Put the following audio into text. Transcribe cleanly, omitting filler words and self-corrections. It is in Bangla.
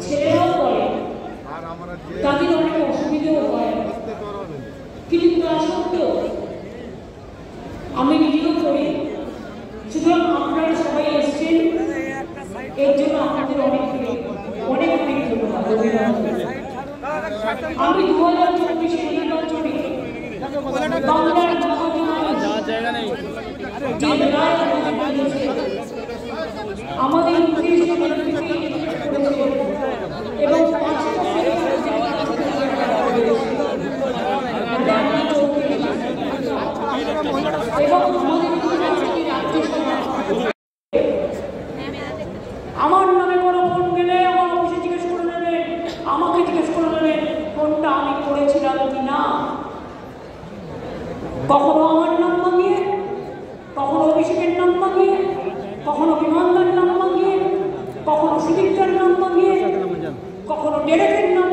ছেলেরাও করে, তাদের অনেক অসুবিধেও হয়, কিন্তু তা সত্ত্বেও আমি নিজেও করি। সুতরাং আপনারা সবাই এসছেন, এর জন্য আপনাদের অনেক অনেক অনেক ধন্যবাদ। আমি 2024 নির্বাচনে বাংলার আমাদের উদ্দেশ্যে এবং আমার নামে কোনো ফোন গেলে আমার অফিসে জিজ্ঞেস করে নেবেন, আমাকে জিজ্ঞেস করে নেবেন ফোনটা আমি করেছিলাম কিনা। কখনো আমার নাম মাগিয়ে, কখনো অভিষেকের নাম মাগিয়ে, কখনো বিমানদার নাম মাগিয়ে, কখনো সুদীপ্তার নাম মাগিয়ে, কখনো ডেরেকের নাম